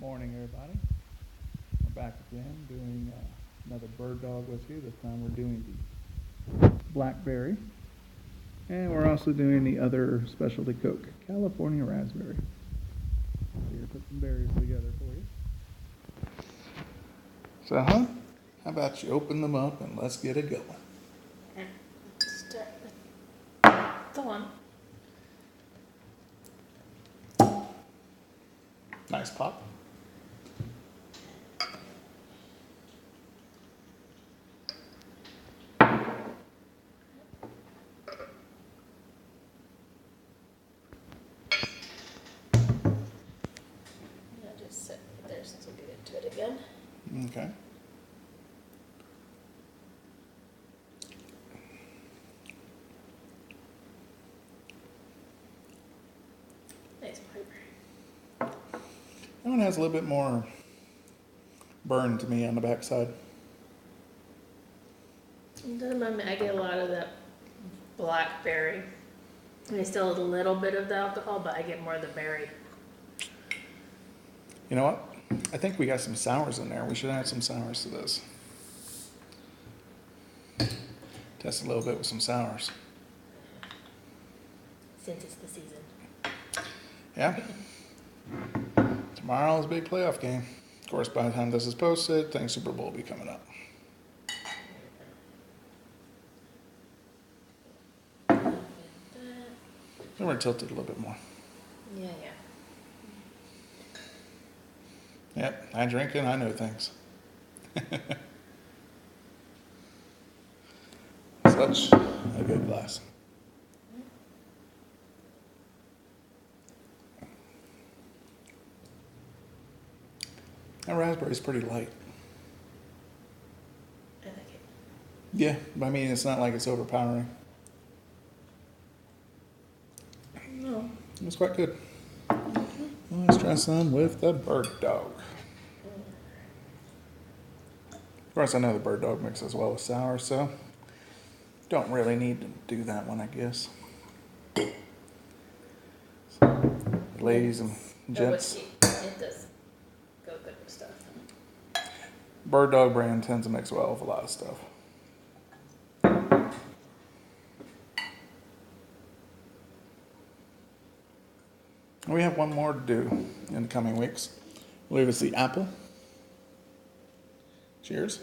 Morning, everybody. We're back again doing another bird dog with you. This time we're doing the Blackberry. And we're also doing the other specialty Coke, California Raspberry. Here, put some berries together for you. So, how about you open them up and let's get it going. Start with the one. Nice pop. Yeah, just sit there since we'll get into it again. Okay. Nice piper. That one has a little bit more burn to me on the backside. It doesn't mind me. I get a lot of that blackberry. I still have a little bit of the alcohol, but I get more of the berry. You know what? I think we got some sours in there. We should add some sours to this. Test a little bit with some sours. Since it's the season. Yeah. Tomorrow's a big playoff game. Of course, by the time this is posted, I think Super Bowl will be coming up. I'm going to tilt it a little bit more. Yeah. Yep, I drink and I know things. Such a good glass. That raspberry's pretty light. I like it. Yeah, but I mean, it's not like it's overpowering. No. It's quite good. Let's try some with the bird dog. Of course, I know the bird dog mixes well with sour, so don't really need to do that one, I guess. Ladies and gents, Whiskey. It does go good with stuff. bird dog brand tends to mix well with a lot of stuff. We have one more to do in the coming weeks. I believe it's the apple. Cheers.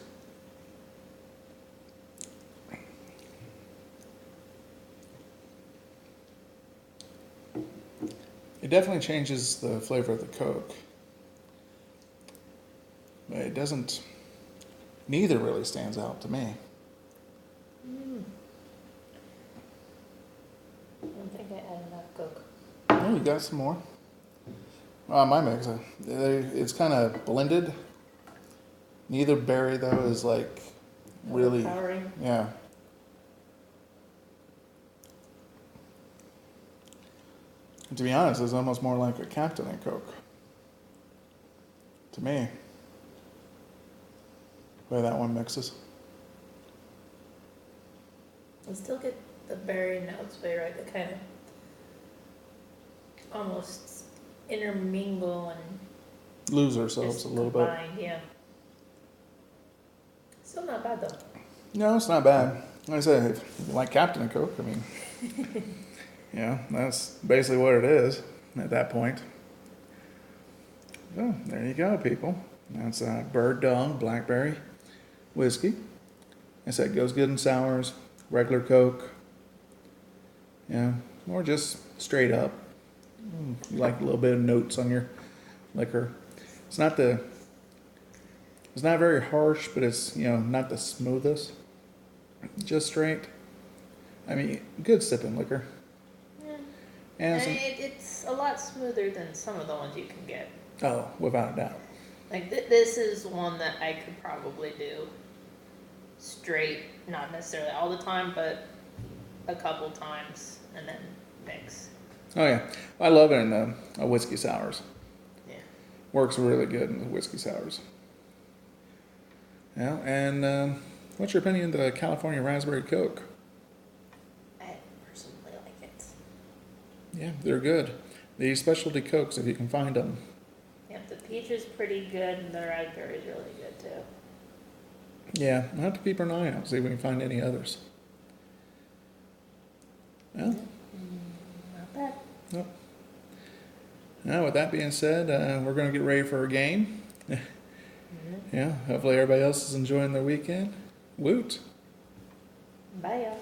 It definitely changes the flavor of the Coke. But it doesn't, neither really stands out to me. I don't think I added enough Coke. Oh, you got some more? My mix, it's kind of blended. Neither berry, though, is like really, Overpowering. yeah. To be honest, it's almost more like a Captain and Coke. To me. The way that one mixes. I still get the berry notes, but you're right, they kind of almost intermingle and Lose ourselves just a little combine, yeah. Still not bad though. bit. No, it's not bad. Like I said, if you like Captain and Coke, I mean, yeah, that's basically what it is at that point. Oh, there you go, people. That's Bird Dog Blackberry whiskey. I said it goes good in sours, regular Coke. Yeah, or just straight up. You like a little bit of notes on your liquor. It's not very harsh, but it's not the smoothest. Just straight. I mean, good sipping liquor. Yeah. And some, It's a lot smoother than some of the ones you can get. oh, without a doubt. Like this is one that I could probably do straight, not necessarily all the time, but a couple times and then mix. Oh yeah, I love it in a whiskey sours. Yeah. Works really good in the whiskey sours. Yeah, and what's your opinion of the California Raspberry Coke? I personally like it. Yeah, they're good. These specialty Cokes, if you can find them. Yeah, peach is pretty good, and the raspberry is really good too. Yeah, we'll have to keep an eye out, see if we can find any others. Well, Not bad. nope. Now, with that being said, we're going to get ready for a game. Yeah, hopefully everybody else is enjoying their weekend. Woot! Bye, y'all.